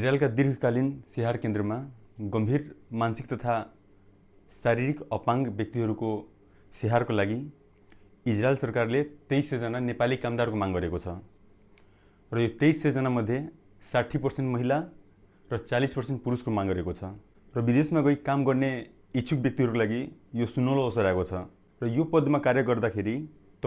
इजरायलका दीर्घकालीन स्याहार केन्द्रमा गम्भीर मानसिक तथा शारीरिक अपाङ्ग व्यक्तिहरूको स्याहारको लागि इजरायल सरकारले 2300 जना नेपाली कामदारको माग गरेको छ र यो 2300 जना मध्ये 60% महिला र 40% पुरुषको माग गरेको छ र विदेशमा गई काम गर्ने इच्छुक व्यक्तिहरूको लागि यो सुनौलो अवसर आएको छ र यो पदमा कार्य गर्दाखेरि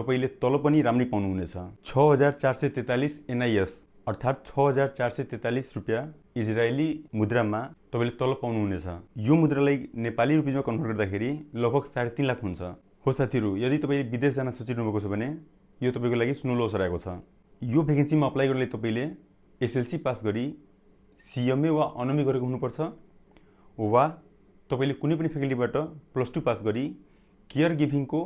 तपाईले तलब पनि राम्रै पाउनुहुनेछ। 6443 NIS अर्थात् 6443 रुपियाँ इजरायली मुद्रामा तपाईले तलब पाउनुहुनेछ। यो मुद्रालाई नेपाली रुपियाँमा कन्भर्ट गर्दाखेरि लगभग 3.5 लाख हुन्छ। हो साथीहरू, यदि तपाईले विदेश जान सोचिरहनु भएको छ भने यो तपाईको लागि सुनौलो अवसर आएको छ। यो भ्याकेन्सीमा अप्लाई गर्नलाई तपाईले SLC पास गरी CMA वा अनमी गरेको हुनुपर्छ वा तपाईले कुनै पनि फ्याकल्टीबाट +2 पास गरी केयर गिभिङको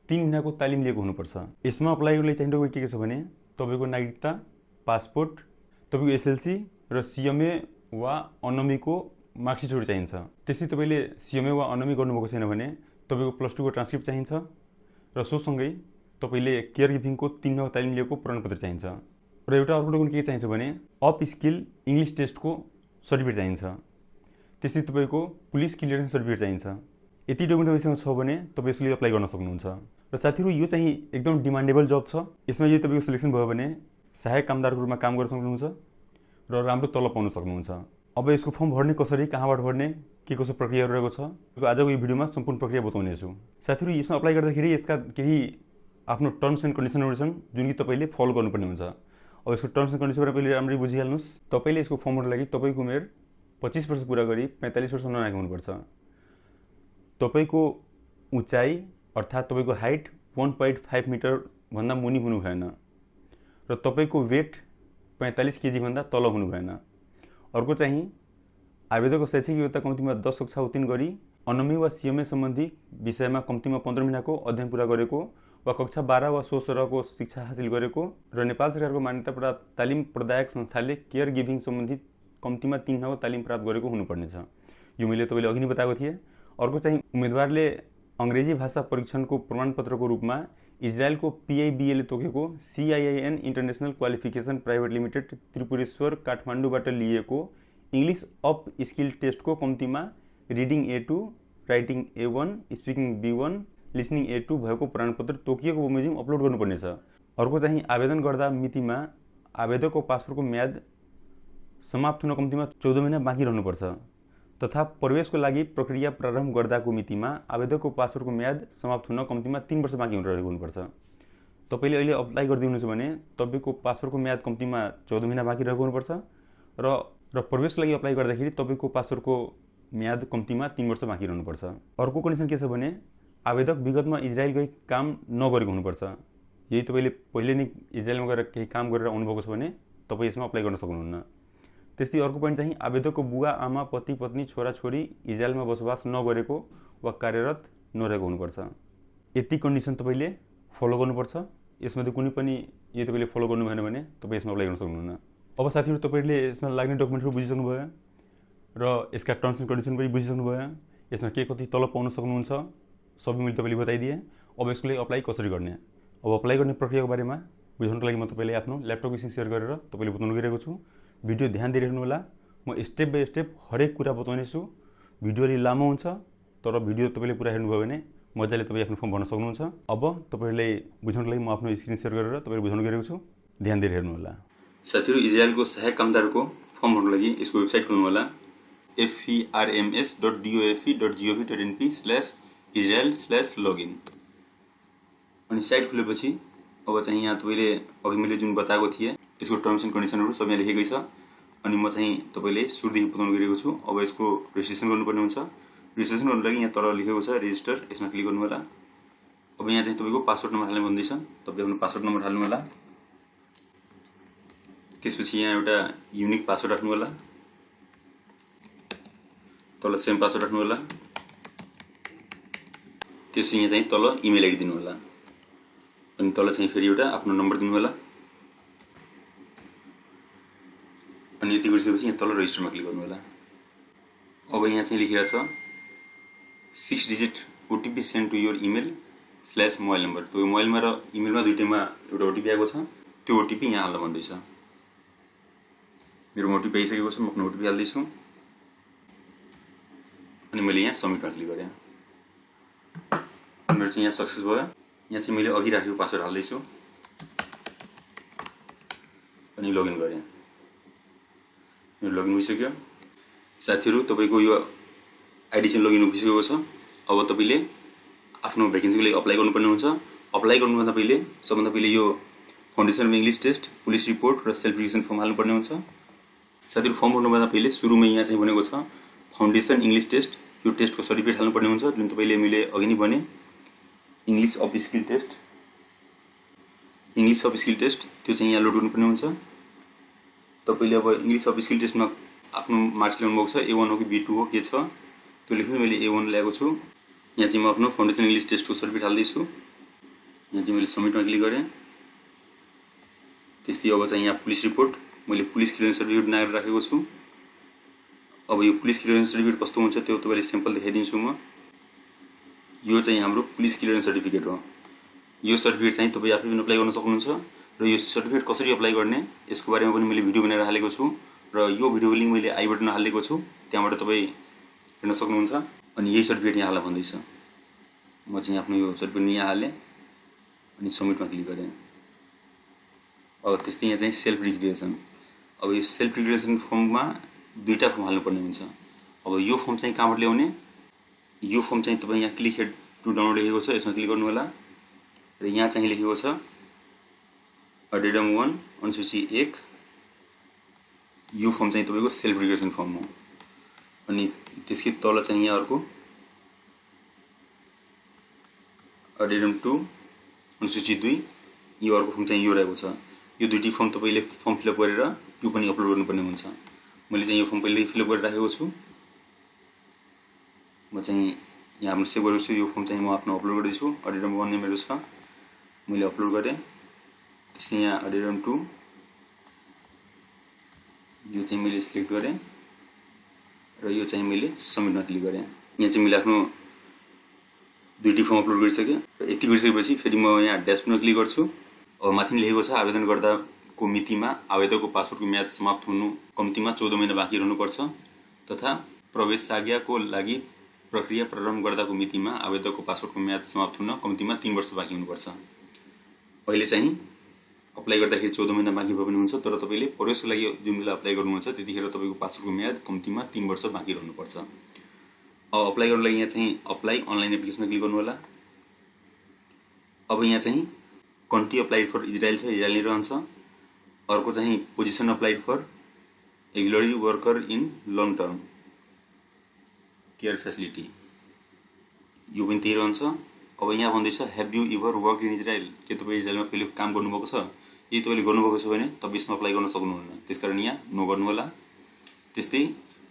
3 महिनाको तालिम लिएको हुनुपर्छ। यसमा अप्लाई गर्नलाई चाहिने के छ भने तपाईको नागरिकता, पासपोर्ट, तपाईको SLC र CMA वा अनमीको मार्कसिटहरू चाहिन्छ। त्यसै तपाईले CMA वा अनमी गर्नुभएको छैन भने तपाईको +2 को ट्रान्सक्रिप्ट चाहिन्छ र सोसँगै तपाईले केयर गिभिङको 3 महिनाको तालिम लिएको प्रमाणपत्र चाहिन्छ र एउटा अर्को डकुमेन्ट के चाहिन्छ भने अप स्किल इङ्ग्लिस टेस्टको सर्टिफिकेट चाहिन्छ। त्यसै तपाईको पुलिस क्लियरेन्स सर्टिफिकेट चाहिन्छ। यति डकुमेन्ट तपाईसँग छ भने तपाईँ यसले अप्लाई गर्न सक्नुहुन्छ। र साथीहरू, यो चाहिँ एकदम डिमान्डेबल जब छ। यसमा यदि तपाईको सिलेक्सन भयो भने सहायक कामदारको रूपमा काम गर्न सक्नुहुन्छ र राम्रो तलब पाउन सक्नुहुन्छ। अब यसको फर्म भर्ने कसरी, कहाँबाट भर्ने, के कसो प्रक्रिया रहेको छ, आजको यो भिडियोमा सम्पूर्ण प्रक्रिया बताउनेछु। साथीहरू, यसमा अप्लाई गर्दाखेरि यसका केही आफ्नो टर्म्स एन्ड कन्डिसनहरू छन् जुन कि तपाईले फलो गर्नुपर्ने हुन्छ। अब यसको टर्म्स एन्ड कन्डिसनबाट पहिले राम्ररी बुझिहाल्नुहोस्। तपाईले यसको फर्म भर्नको लागि तपाईको उमेर 25 वर्ष पुरा गरी 45 वर्ष ननागेको हुनुपर्छ। तपाईको उचाइ अर्थात् तपाईको हाइट 1.5 मिटर भन्दा मुनि हुनु भएन र तपाईको वेट 45 केजी भन्दा तल हुनु भएन। अर्को चाहिँ आवेदकको शैक्षिक योग्यता कम्तीमा 10 कक्षा उत्तीर्ण गरी अनमी वा CMA सम्बन्धी विषयमा कम्तीमा 15 महिनाको अध्ययन पूरा गरेको वा कक्षा 12 वा 16 सरहको शिक्षा हासिल गरेको र नेपाल सरकारको मान्यता प्राप्त तालिम प्रदायक संस्थाले केयर गिभिङ सम्बन्धी कम्तीमा 3 महिनाको तालिम प्राप्त गरेको हुनुपर्नेछ। यो मैले तपाईले अघि नै बताएको थिएँ। अर्को चाहिँ उम्मेदवारले अंग्रेजी भाषा परीक्षणको प्रमाणपत्रको रूपमा इजरायलको PIBA ले तोकेको CIIN international qualification private limited Tripureshwor काठमाडौँबाट लिएको इङ्ग्लिस अप स्किल टेस्टको कम्तीमा reading A2, writing A1, speaking B1, listening A2 भएको प्रमाणपत्र तोकिएको बमोजिम अपलोड गर्नुपर्नेछ। अर्को चाहिँ आवेदन गर्दा मितिमा आवेदकको पासपोर्टको म्याद समाप्त हुन कम्तीमा 14 महिना बाँकी रहनुपर्छ तथा प्रवेशको लागि प्रक्रिया प्रारम्भ गर्दाको मितिमा आवेदकको पासपोर्टको म्याद समाप्त हुन कम्तीमा 3 वर्ष बाँकी रहेको हुनुपर्छ। तपाईले अहिले अप्लाई गर्दै हुनुहुन्छ भने तपाईको पासपोर्टको म्याद कम्तीमा 14 महिना बाँकी रहेको हुनुपर्छ र प्रवेशको लागि अप्लाई गर्दाखेरि तपाईको पासपोर्टको म्याद कम्तीमा 3 वर्ष बाँकी रहनुपर्छ। अर्को कन्डिसन के छ भने आवेदक विगतमा इजरायल गई काम नगरेको हुनुपर्छ। यदि तपाईले पहिले नै इजरायलमा गएर केही काम गरेर आउनुभएको छ भने तपाई यसमा अप्लाई गर्न सक्नुहुन्न। त्यस्तै अर्को पोइन्ट चाहिँ आवेदकको बुवा, आमा, पति, पत्नी, छोरा, छोरी इजरायलमा बसोबास नगरेको वा कार्यरत नरहेको हुनुपर्छ। यति कन्डिसन तपाईले फलो गर्नुपर्छ। यसमध्ये कुनै पनि यदि तपाईले फलो गर्नु भएन भने तपाई यसमा अप्लाई गर्न सक्नुहुन्न। अब साथीहरू, तपाईले यसमा लाग्ने डकुमेन्टहरू बुझिसक्नु भयो र यसका टर्म्स एन्ड कन्डिसन पनि बुझिसक्नु भयो। यसमा के कति तलब पाउन सक्नुहुन्छ सबै मैले तपाईले बताइदिएँ। अब यसको लागि अप्लाई कसरी गर्ने, अब अप्लाई गर्ने प्रक्रियाको बारेमा बुझाउनको लागि म तपाईलाई आफ्नो ल्यापटपको स्क्रिन सेयर गरेर तपाईले बताउन गइरहेको छु। भिडियो ध्यान दिइरहनु होला। म स्टेप बाई स्टेप हरेक कुरा बताउने छु। भिडियो अलि लामो हुन्छ तर भिडियो तपाईले पुरा हेर्नुभयो भने मजाले तपाई आफ्नो फर्म भर्न सक्नुहुन्छ। अब तपाईलाई बुझाउनको लागि म आफ्नो स्क्रिन सेयर गरेर तपाईले बुझाउन गइरहेको छु। ध्यान दिएर हेर्नु होला। साथीहरू, इजरायलको सहायक कामदारको फर्म भर्नको लागि यसको वेबसाइट खोल्नु होला। ferms.dofe.gov.np/israel/login। अनि साइट खुलेपछि अब चाहिँ यहाँ तपाईले अघि मैले जुन बताएको थिएँ यसको टर्म्स एन्ड कन्डिसनहरू सब यहाँ लेखेकै छ। अनि म चाहिँ तपाईले सुरुदेखि बताउन गइरहेको छु। अब यसको रेजिस्ट्रेसन गर्नुपर्ने हुन्छ। रेजिस्ट्रेसन गर्नको लागि यहाँ तल लेखेको छ रेजिस्टर, यसमा क्लिक गर्नु होला। अब यहाँ चाहिँ तपाईको पासवर्ड नम्बर हाल्ने भन्दैछ। तपाईले आफ्नो पासवर्ड नम्बर हाल्नु होला। त्यसपछि यहाँ एउटा युनिक पासवर्ड राख्नु होला। तल सेम पासवर्ड राख्नु होला। त्यसपछि यहाँ चाहिँ तल इमेल आइडी दिनु होला। अनि तल चाहिँ फेरि एउटा आफ्नो नम्बर दिनु होला। अनि यति गरिसकेपछि यहाँ तल रजिस्टरमा क्लिक गर्नु होला। अब यहाँ चाहिँ लेखिरहेको छ 6 digit OTP send to your email mobile number. त्यो मोबाइलमा र इमेलमा दुईटैमा एउटा OTP आएको छ। त्यो OTP यहाँ हाल्न भन्दैछ। मेरो मोटिभ पाइसकेको छ, म आफ्नो मोटिभ हाल्दैछु अनि मैले यहाँ सबमिटमा क्लिक गरेँ। मेरो चाहिँ यहाँ सक्सेस भयो। यहाँ चाहिँ मैले अघि राखेको पासवर्ड हाल्दैछु अनि लगइन गरेँ। मेरो लगइन भइसक्यो। साथीहरू, तपाईँको यो आइडी चाहिँ लगइन भइसकेको छ। अब तपाईँले आफ्नो भ्याकेन्सीको लागि अप्लाई गर्नुपर्ने हुन्छ। अप्लाई गर्नुभन्दा पहिले सबभन्दा पहिले यो foundation of English test, police report र सेल्फ भेरिफिकेसन फर्म हाल्नुपर्ने हुन्छ। साथीहरू, फर्म भर्नुभन्दा पहिले सुरुमै यहाँ चाहिँ भनेको छ फाउन्डेसन इङ्ग्लिस टेस्ट, यो टेस्टको सर्टिफिकेट हाल्नुपर्ने हुन्छ, जुन तपाईँले मैले अघि नै भने इङ्ग्लिस अफ स्किल टेस्ट, त्यो चाहिँ यहाँ लोड गर्नुपर्ने हुन्छ। तपाईँले अब इङ्ग्लिस अफ स्किल टेस्टमा आफ्नो मार्क्स ल्याउनुभएको छ, A1 हो कि B2 हो के छ त्यो लेख्नु। मैले A1 ल्याएको छु। यहाँ चाहिँ म आफ्नो फाउन्डेसन इङ्ग्लिस टेस्टको सर्टिफिकेट हाल्दैछु। यहाँ चाहिँ मैले सबमिटमा क्लिक गरेँ। त्यस्तै अब चाहिँ यहाँ पुलिस रिपोर्ट, मैले पुलिस क्लियरेन्स सर्टिफिकेट बनाएर राखेको छु। अब यो पुलिस क्लियरेन्स सर्टिफिकेट कस्तो हुन्छ त्यो तपाईँले सिम्पल देखाइदिन्छु म। यो चाहिँ हाम्रो पुलिस क्लियरेन्स सर्टिफिकेट हो। यो सर्टिफिकेट चाहिँ तपाईँ आफै पनि अप्लाई गर्न सक्नुहुन्छ र यो सर्टिफिकेट कसरी अप्लाई गर्ने यसको बारेमा पनि मैले भिडियो बनाएर हालेको छु र यो भिडियोको लिङ्क मैले आई बटनमा हालिदिएको छु, त्यहाँबाट तपाईँ हेर्न सक्नुहुन्छ। अनि यही सर्टिफिकेट यहाँ हाल भन्दैछ। म चाहिँ आफ्नो यो सर्टिफिकेट यहाँ हालेँ अनि सबमिटमा क्लिक गरेँ। अब त्यस्तै यहाँ चाहिँ सेल्फ डिक्लेरेसन। अब यो सेल्फ डिक्लेरेसन फर्ममा दुईवटा फर्म हाल्नुपर्ने हुन्छ। अब यो फर्म चाहिँ कहाँबाट ल्याउने? यो फर्म चाहिँ तपाईँ यहाँ क्लिक हेड टु डाउनलोड लेखेको छ, यसमा क्लिक गर्नु होला र यहाँ चाहिँ लेखेको छ अडेडम 1 अनुसूची 1। यो फर्म चाहिँ तपाईँको सेल्फ डिक्लेरेसन फर्म हो। अनि त्यसकै तल चाहिँ यहाँ अर्को अडेडम 2 अनुसूची 2, यो अर्को फर्म चाहिँ यो रहेको छ। यो दुईटी फर्म तपाईँले फर्म फिलअप गरेर यो पनि अपलोड गर्नुपर्ने हुन्छ। मैले चाहिँ यो फर्म पहिले फिलअप गरेर राखेको छु। म चाहिँ यहाँ आफ्नो सेभ गरेको छु। यो फर्म चाहिँ म आफ्नो अपलोड गर्दैछु। अडेडम 1 नै मेरो छ, मैले अपलोड गरेँ। त्यस्तै यहाँ अडेडम 2, यो चाहिँ मैले सिलेक्ट गरेँ र यो चाहिँ मैले सबमिटमा क्लिक गरेँ। यहाँ चाहिँ मैले आफ्नो दुईटी फर्म अपलोड गरिसकेँ र यति गरिसकेपछि फेरि म यहाँ ड्यासबोर्डमा क्लिक गर्छु। अब माथि लेखेको छ आवेदन गर्दाको मितिमा आवेदकको पासपोर्टको म्याद समाप्त हुनु कम्तीमा 14 महिना बाँकी रहनुपर्छ तथा प्रवेशाज्ञाको लागि प्रक्रिया प्रारम्भ गर्दाको मितिमा आवेदकको पासपोर्टको म्याद समाप्त हुन कम्तीमा 3 वर्ष बाँकी हुनुपर्छ। अहिले चाहिँ अप्लाई गर्दाखेरि 14 महिना बाँकी भए पनि हुन्छ, तर तपाईँले प्रवेशको लागि जुन बेला अप्लाई गर्नुहुन्छ त्यतिखेर तपाईँको पासपोर्टको म्याद कम्तीमा 3 वर्ष बाँकी रहनुपर्छ। अब अप्लाई गर्नको लागि यहाँ चाहिँ अप्लाई अनलाइन एप्लिकेसनमा क्लिक गर्नु होला। अब यहाँ चाहिँ कन्ट्री अप्लाइड फर इजरायल छ, इजरायल नै रहन्छ। अर्को चाहिँ position applied for auxiliary worker in long term care facility, यो पनि त्यही रहन्छ। अब यहाँ भन्दैछ have you ever work in Israel, के तपाईँ इजरायलमा पहिले काम गर्नुभएको छ? यदि तपाईँले गर्नुभएको छ भने तपाईँ यसमा अप्लाई गर्न सक्नुहुन्न, त्यसकारण यहाँ नो गर्नु होला। त्यस्तै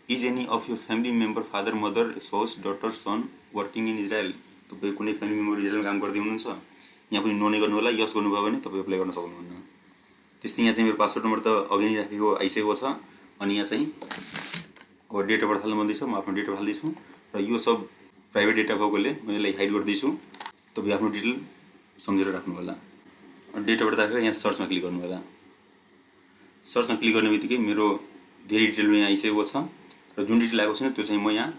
is any of you family member father mother spouse daughter son working in Israel, तपाईँ कुनै फ्यामिली मेम्बर इजरायलमा काम गर्दै हुनुहुन्छ, यहाँ पनि नो नै गर्नु होला। यस गर्नुभयो भने तपाईँ अप्लाई गर्न सक्नुहुन्न। त्यस्तै यहाँ चाहिँ मेरो पासपोर्ट नम्बर त अघि नै राखेको आइसकेको छ। अनि यहाँ चाहिँ अब डेट अफ बर्थ हाल्नु भन्दैछ, म आफ्नो डेट अफ हाल्दैछु र यो सब प्राइभेट डेटा भएकोले म यसलाई हाइड गरिदिन्छु। तपाईँ आफ्नो डिटेल सम्झेर राख्नु होला। डेट अफ बर्थ राखेर यहाँ सर्चमा क्लिक गर्नु होला। सर्चमा क्लिक गर्ने बित्तिकै मेरो धेरै डिटेल यहाँ आइसकेको छ र जुन डिटेल आएको छैन त्यो चाहिँ म यहाँ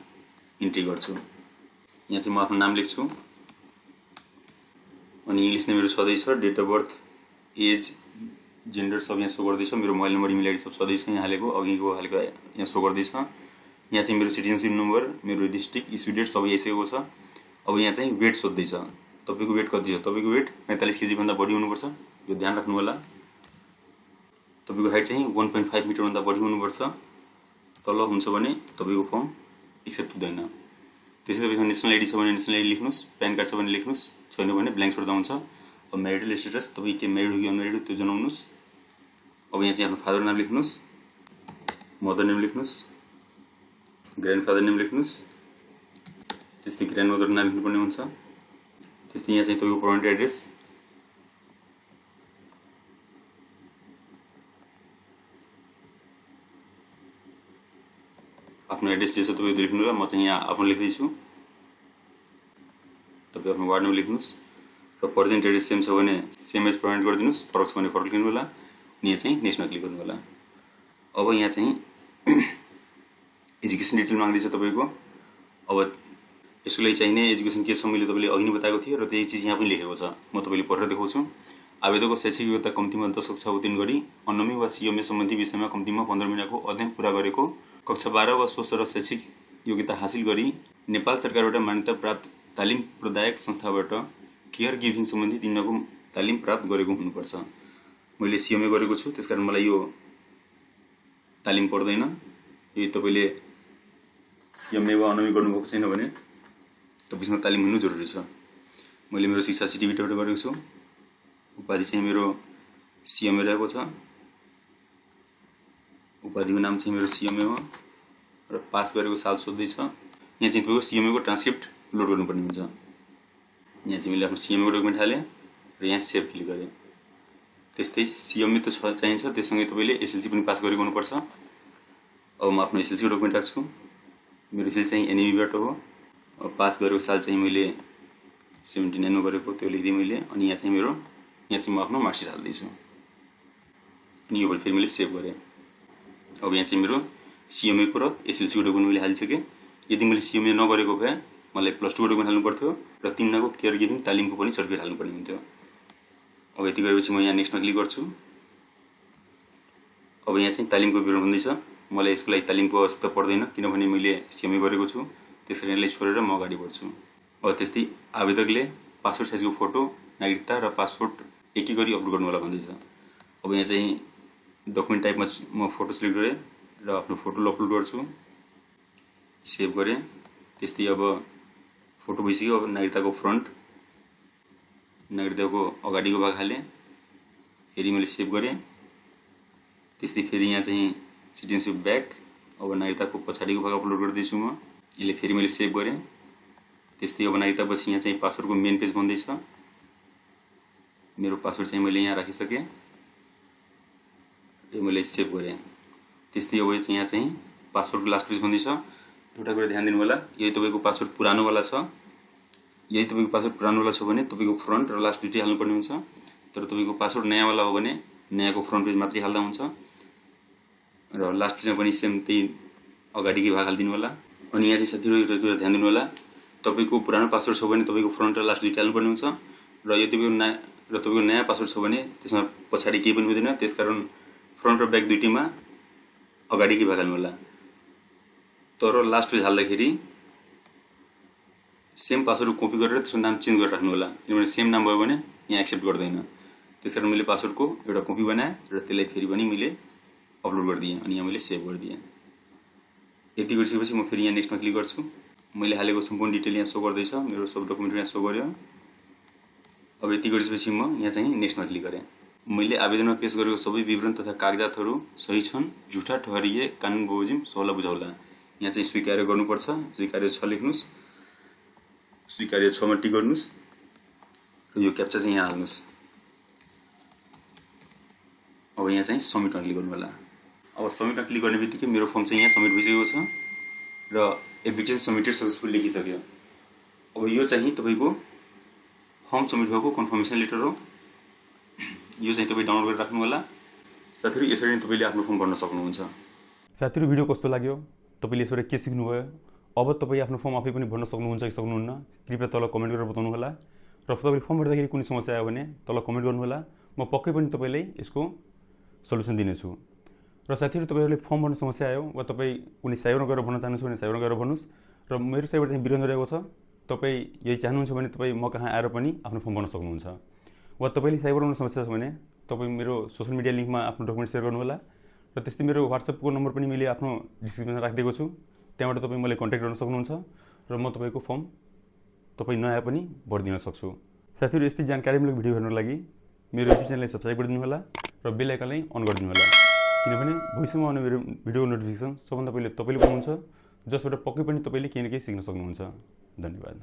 इन्ट्री गर्छु। यहाँ चाहिँ म आफ्नो नाम लेख्छु अनि इङ्ग्लिस नै मेरो छँदैछ। Date of birth, age, gender सब यहाँ सो गर्दैछ। मेरो मोबाइल नम्बर, इमेल आइडी सब छँदैछ यहाँ हालेको, अघिको हालेको यहाँ सो गर्दैछ। यहाँ चाहिँ मेरो सिटिजनसिप नम्बर, मेरो डिस्ट्रिक्ट, इस्यु डेट सबै आइसकेको छ। अब यहाँ चाहिँ वेट सोध्दैछ, तपाईँको वेट कति छ? तपाईँको वेट 45 केजीभन्दा बढी हुनुपर्छ, यो ध्यान राख्नु होला। तपाईँको हाइट चाहिँ 1.5 मिटरभन्दा बढी हुनुपर्छ, तल हुन्छ भने तपाईँको फर्म एक्सेप्ट हुँदैन। त्यसै तपाईँसँग नेसनल आइडी छ भने नेसनल आइडी लेख्नुहोस्, प्यान कार्ड छ भने लेख्नुहोस्, छैन भने ब्ल्याङ्क छोड्दा हुन्छ। अब म्यारिटल स्टेटस तपाईँ के म्यारिड हो कि अनम्यारिड हो त्यो जनाउनुहोस्। अब यहाँ चाहिँ आफ्नो फादर नाम लेख्नुहोस्, मदर नेम लेख्नुहोस्, ग्रान्डफादर नेम लेख्नुहोस्, त्यस्तै ग्रान्डमदर नाम लेख्नुपर्ने हुन्छ। त्यस्तै यहाँ चाहिँ तपाईँको पर्मनेन्ट एड्रेस, आफ्नो एड्रेस जे छ तपाईँ लेख्नु होला। म चाहिँ यहाँ आफ्नो लेख्दैछु, तपाईँ आफ्नो वार्ड नेम लेख्नुहोस् र प्रेजेन्ट एड्रेस सेम छ भने सेम एज पर्मनेन्ट गरिदिनुहोस्, फरक छ भने फरक लेख्नु होला। अनि यहाँ चाहिँ नेक्स्टमा क्लिक गर्नु होला। अब यहाँ चाहिँ एजुकेसन डिटेल माग्दैछ तपाईँको। अब यसको लागि चाहिने एजुकेसन के छ मैले तपाईँले अघि नै बताएको थिएँ र त्यही चिज यहाँ पनि लेखेको छ। म तपाईँले पढेर देखाउँछु। आवेदकको शैक्षिक योग्यता कम्तीमा 10 कक्षा उत्तीर्ण गरी अनमी वा सिएमए सम्बन्धी विषयमा कम्तीमा 15 महिनाको अध्ययन पूरा गरेको, कक्षा 12 वा सोस्तर शैक्षिक योग्यता हासिल गरी नेपाल सरकारबाट मान्यता प्राप्त तालिम प्रदायक संस्थाबाट केयर गिभिङ सम्बन्धी 3 दिनको तालिम प्राप्त गरेको हुनुपर्छ। मैले सिएमए गरेको छु, त्यसकारण मलाई यो तालिम पर्दैन। यदि तपाईँले सिएमए वा अनमी गर्नुभएको छैन भने तपाईँसँग तालिम हुनु जरुरी छ। मैले मेरो शिक्षा सिटिभिटीबाट गरेको छु। उपाधि चाहिँ मेरो सिएमए रहेको छ। उपाधिको नाम चाहिँ मेरो सिएमए हो र पास गरेको साल सोध्दैछ। यहाँ चाहिँ तपाईँको सिएमए को ट्रान्सक्रिप्ट लोड गर्नुपर्ने हुन्छ। यहाँ चाहिँ मैले आफ्नो सिएमए को डकुमेन्ट हालेँ र यहाँ सेभ क्लिक गरेँ। त्यस्तै सिएमए त चाहिन्छ, त्यससँगै तपाईँले एसएलसी पनि पास गरेको हुनुपर्छ। अब म आफ्नो एसएलसी को डकुमेन्ट राख्छु। मेरो एसएलसी चाहिँ एनएबीबाट हो। अब पास गरेको साल चाहिँ मैले 79 मा गरेको, त्यो लेखिदिएँ मैले। अनि यहाँ चाहिँ म आफ्नो मार्कसिट हाल्दैछु। अनि यो फेरि मैले सेभ गरेँ। अब यहाँ चाहिँ मेरो सिएमए को र एसएलसी को डकुमेन्ट मैले हालिसकेँ। यदि मैले सिएमए नगरेको भए मलाई +2 को डकुमेन्ट हाल्नु पर्थ्यो र 3 दिनको केयर गिभिङ तालिमको पनि सर्टिफिकेट हाल्नुपर्ने हुन्थ्यो। अब यति गरेपछि म यहाँ नेक्स्टमा क्लिक गर्छु। अब यहाँ चाहिँ तालिमको विवरण हुँदैछ। मलाई यसको लागि तालिमको आवश्यकता पर्दैन किनभने मैले सिएमए गरेको छु। त्यसैले यसलाई छोडेर म अगाडि बढ्छु। अब त्यस्तै आवेदकले पासपोर्ट साइजको फोटो, नागरिकता र पासपोर्ट एकै गरी अपलोड गर्नु होला भन्दैछ। अब यहाँ चाहिँ डकुमेन्ट टाइपमा म फोटो सिलेक्ट गरेँ र आफ्नो फोटो अपलोड गर्छु। सेभ गरेँ। त्यस्तै अब फोटो भइसक्यो। अब नागरिकताको फ्रन्ट, नागरिकताको अगाडिको भाग हालेँ। फेरि मैले सेभ गरेँ। त्यस्तै फेरि यहाँ चाहिँ सिटिजनसिप ब्याक, अब नागरिकताको पछाडिको भाग अपलोड गर्दैछु म। यसले फेरि मैले सेभ गरेँ। त्यस्तै अब नागरिकतापछि यहाँ चाहिँ पासपोर्टको मेन पेज बन्दैछ। मेरो पासपोर्ट चाहिँ मैले यहाँ राखिसकेँ। मैले सेभ गरेँ। त्यस्तै अब यहाँ चाहिँ पासपोर्टको लास्ट पेज बन्दैछ। एउटा कुरा ध्यान दिनु होला, यदि तपाईँको पासपोर्ट पुरानोवाला छ, यदि तपाईँको पासपोर्ट पुरानोवाला छ भने तपाईँको फ्रन्ट र लास्ट दुइटै हाल्नुपर्ने हुन्छ। तर तपाईँको पासपोर्ट नयाँवाला हो भने नयाँको फ्रन्ट पेज मात्रै हाल्दा हुन्छ र लास्ट पेजमा पनि सेम त्यही अगाडिकै भाग हालिदिनु होला। अनि यहाँ चाहिँ साथीहरू एउटा कुरा ध्यान दिनु होला, तपाईँको पुरानो पासपोर्ट छ भने तपाईँको फ्रन्ट र लास्ट दुइटै हाल्नुपर्ने हुन्छ र यदि तपाईँको नयाँ पासपोर्ट छ भने त्यसमा पछाडि केही पनि हुँदैन। त्यसकारण फ्रन्ट र ब्याक दुइटैमा अगाडिकै भाग हाल्नु होला। तर लास्ट पेज हाल्दाखेरि सेम पासवर्ड कपी गरेर त्यसको नाम चेन्ज गरेर राख्नु होला किनभने सेम नाम भयो भने यहाँ एक्सेप्ट गर्दैन। त्यसकारण मैले पासवर्डको एउटा कपी बनाएँ र त्यसलाई फेरि पनि मैले अपलोड गरिदिएँ अनि यहाँ मैले सेभ गरिदिएँ। यति गरिसकेपछि म फेरि यहाँ नेक्स्टमा क्लिक गर्छु। मैले हालेको सम्पूर्ण डिटेल यहाँ सो गर्दैछ। मेरो सब डकुमेन्ट यहाँ सो गर्यो। अब यति गरिसकेपछि म यहाँ चाहिँ नेक्स्टमा क्लिक गरेँ। मैले आवेदनमा पेश गरेको सबै विवरण तथा कागजातहरू सही छन्, झुटा ठहरिए कानुन बमोजिम सोला बुझाउला। यहाँ चाहिँ स्वीकार्य गर्नुपर्छ। स्वीकार्य छ लेख्नुहोस्। स्वीकार्य छमा टिक गर्नुहोस् र यो क्याप्चा चाहिँ यहाँ हाल्नुहोस्। अब यहाँ चाहिँ सबमिटमा क्लिक गर्नु होला। अब सबमिटमा क्लिक गर्ने बित्तिकै मेरो फर्म चाहिँ यहाँ सबमिट भइसकेको छ र एप्लिकेसन सबमिटेड सक्सेसफुल लेखिसक्यो। अब यो चाहिँ तपाईँको फर्म सबमिट भएको कन्फर्मेसन लेटर हो। यो चाहिँ तपाईँ डाउनलोड गरेर राख्नु होला। साथीहरू यसरी नै तपाईँले आफ्नो फर्म भर्न सक्नुहुन्छ। साथीहरू भिडियो कस्तो लाग्यो, तपाईँले यसबाट के सिक्नुभयो, अब तपाईँ आफ्नो फर्म आफै पनि भर्न सक्नुहुन्छ कि सक्नुहुन्न, कृपया तल कमेन्ट गरेर बताउनु होला। र तपाईँले फर्म भर्दाखेरि कुनै समस्या आयो भने तल कमेन्ट गर्नु होला। म पक्कै पनि तपाईँलाई यसको सल्युसन दिनेछु। र साथीहरू तपाईँहरूले फर्म भर्न समस्या आयो वा तपाईँ कुनै साइबरमा गएर भर्न चाहनुहुन्छ भने साइबरमा गएर भन्नुहोस्। र मेरो साइबर चाहिँ वीरेन्द्र रहेको छ। तपाईँ यही चाहनुहुन्छ भने तपाईँ म कहाँ आएर पनि आफ्नो फर्म भर्न सक्नुहुन्छ। वा तपाईँले साइबरमा समस्या छ भने तपाईँ मेरो सोसियल मिडिया लिङ्कमा आफ्नो डकुमेन्ट सेयर गर्नु होला। र त्यस्तै मेरो व्हाट्सएपको नम्बर पनि मैले आफ्नो डिस्क्रिप्सनमा राखिदिएको छु। त्यहाँबाट तपाईँ मलाई कन्ट्याक्ट गर्न सक्नुहुन्छ र म तपाईँको फर्म तपाईँ नआए पनि भरिदिन सक्छु। साथीहरू यस्तै जानकारीमूलक भिडियो हेर्नको लागि मेरो युट्युब च्यानललाई सब्सक्राइब गरिदिनु होला र बेल आइकनलाई अन गरिदिनु होला किनभने भविष्यमा आउने मेरो भिडियोको नोटिफिकेसन सबभन्दा पहिले तपाईँले पाउनुहुन्छ, जसबाट पक्कै पनि तपाईँले केही न केही सिक्न सक्नुहुन्छ। धन्यवाद।